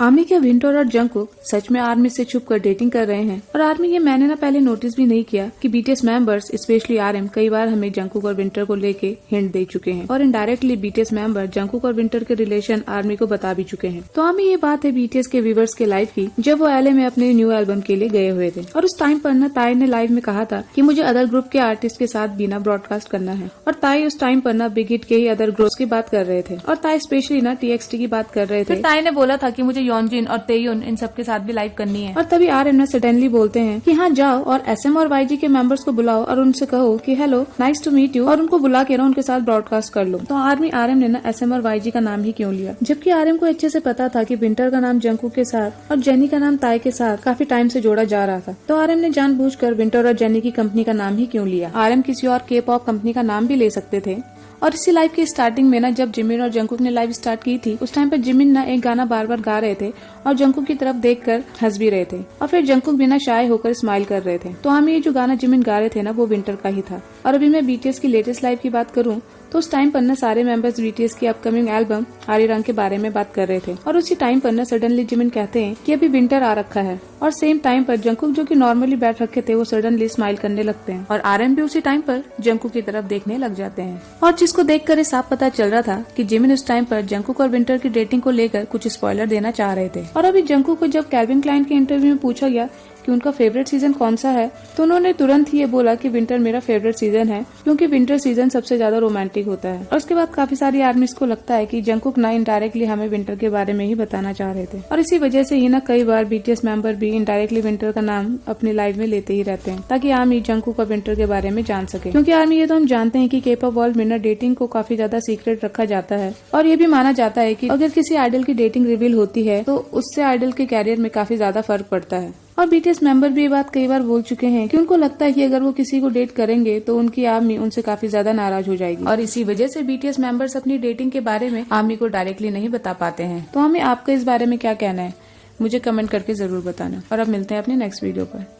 Army के winter और Jungkook सच में आर्मी से छुपकर डेटिंग कर रहे हैं। और आर्मी ये मैंने पहले नोटिस भी नहीं किया कि बीटीएस मेंबर्स स्पेशली आरएम कई बार हमें जंगकुक और विंटर को लेके हिंट दे चुके हैं और इनडायरेक्टली बीटीएस मेंबर जंगकुक और विंटर के रिलेशन आर्मी को बता भी चुके हैं। तो आर्मी ये बात है बीटीएस के व्यूअर्स के लाइव की, जब वो एलए में अपने न्यू एल्बम के लिए गए हुए थे और उस टाइम पर ना ताई ने लाइव में कहा था कि मुझे अदर ग्रुप के आर्टिस्ट के साथ भी ना ब्रॉडकास्ट करना है। और ताई उस टाइम पर ना बिग हिट के ही अदर ग्रुप्स की बात कर रहे थे और ताई स्पेशली ना टीएक्सटी की बात कर रहे थे। ताई ने बोला था कि मुझे योनजिन और तेयुन इन सब के साथ भी लाइव करनी है। और तभी आरएम ने सडनली बोलते हैं कि हाँ जाओ और एसएम और वाईजी के मेंबर्स को बुलाओ और उनसे कहो कि hello nice to meet you, और उनको बुला के ना उनके साथ ब्रॉडकास्ट कर लो। तो आरएम ने ना एसएम और वाईजी का नाम ही क्यों लिया, जबकि आरएम को अच्छे से पता था कि विंटर का नाम जंगकुक के साथ और जेनी का नाम ताई के साथ काफी टाइम से जोड़ा जा रहा था। तो आरएम ने जानबूझकर विंटर और जेनी की कंपनी का नाम ही क्यों लिया। आरएम किसी और के पॉप कंपनी का नाम भी ले सकते थे। और इसी लाइव की स्टार्टिंग में ना जब जिमिन और जंगकुक ने लाइव स्टार्ट की थी, उस टाइम पर जिमिन ना एक गाना बार बार गा रहे थे और जंगकुक की तरफ देखकर हंस भी रहे थे और फिर जंगकुक बिना शाय होकर स्माइल कर रहे थे। तो हमें ये जो गाना जिमिन गा रहे थे ना वो विंटर का ही था। और अभी मैं बीटीएस की लेटेस्ट लाइव की बात करूँ तो उस टाइम पर ना सारे मेंबर्स बीटीएस की अपकमिंग एल्बम आरी रंग के बारे में बात कर रहे थे और उसी टाइम पर ना सडनली जिमिन कहते हैं कि अभी विंटर आ रखा है। और सेम टाइम पर जंगकुक जो कि नॉर्मली बैठ रखे थे वो सडनली स्माइल करने लगते हैं और आरएम भी उसी टाइम पर जंगकुक की तरफ देखने लग जाते हैं। और जिसको देखकर साफ पता चल रहा था कि जिमिन उस टाइम पर जंगकुक और विंटर की डेटिंग को लेकर कुछ स्पॉइलर देना चाह रहे थे। और अभी जंगकुक को जब कैल्विन क्लाइन के इंटरव्यू में पूछा गया कि उनका फेवरेट सीजन कौन सा है, तो उन्होंने तुरंत ही ये बोला कि विंटर मेरा फेवरेट सीजन है क्योंकि विंटर सीजन सबसे ज्यादा रोमांटिक होता है। और उसके बाद काफी सारी आर्मीज को लगता है कि जंगकुक ना इनडायरेक्टली हमें विंटर के बारे में ही बताना चाह रहे थे और इसी वजह से ही ना कई बार बीटीएस मेंबर भी इनडायरेक्टली विंटर का नाम अपनी लाइव में लेते ही रहते हैं ताकि आर्मी जंगकुक और विंटर के बारे में जान सके। क्योंकि आर्मी ये तो हम जानते हैं कि के-पॉप वर्ल्ड में ना डेटिंग को काफी ज्यादा सीक्रेट रखा जाता है और ये भी माना जाता है कि अगर किसी आइडल की डेटिंग रिवील होती है तो उससे आइडल के कैरियर में काफी ज्यादा फर्क पड़ता है। और बीटीएस मेंबर भी ये बात कई बार बोल चुके हैं कि उनको लगता है कि अगर वो किसी को डेट करेंगे तो उनकी आर्मी उनसे काफी ज्यादा नाराज हो जाएगी और इसी वजह से बीटीएस मेंबर्स अपनी डेटिंग के बारे में आर्मी को डायरेक्टली नहीं बता पाते हैं। तो हमें आपका इस बारे में क्या कहना है मुझे कमेंट करके जरूर बताना और अब मिलते हैं अपने नेक्स्ट वीडियो पर।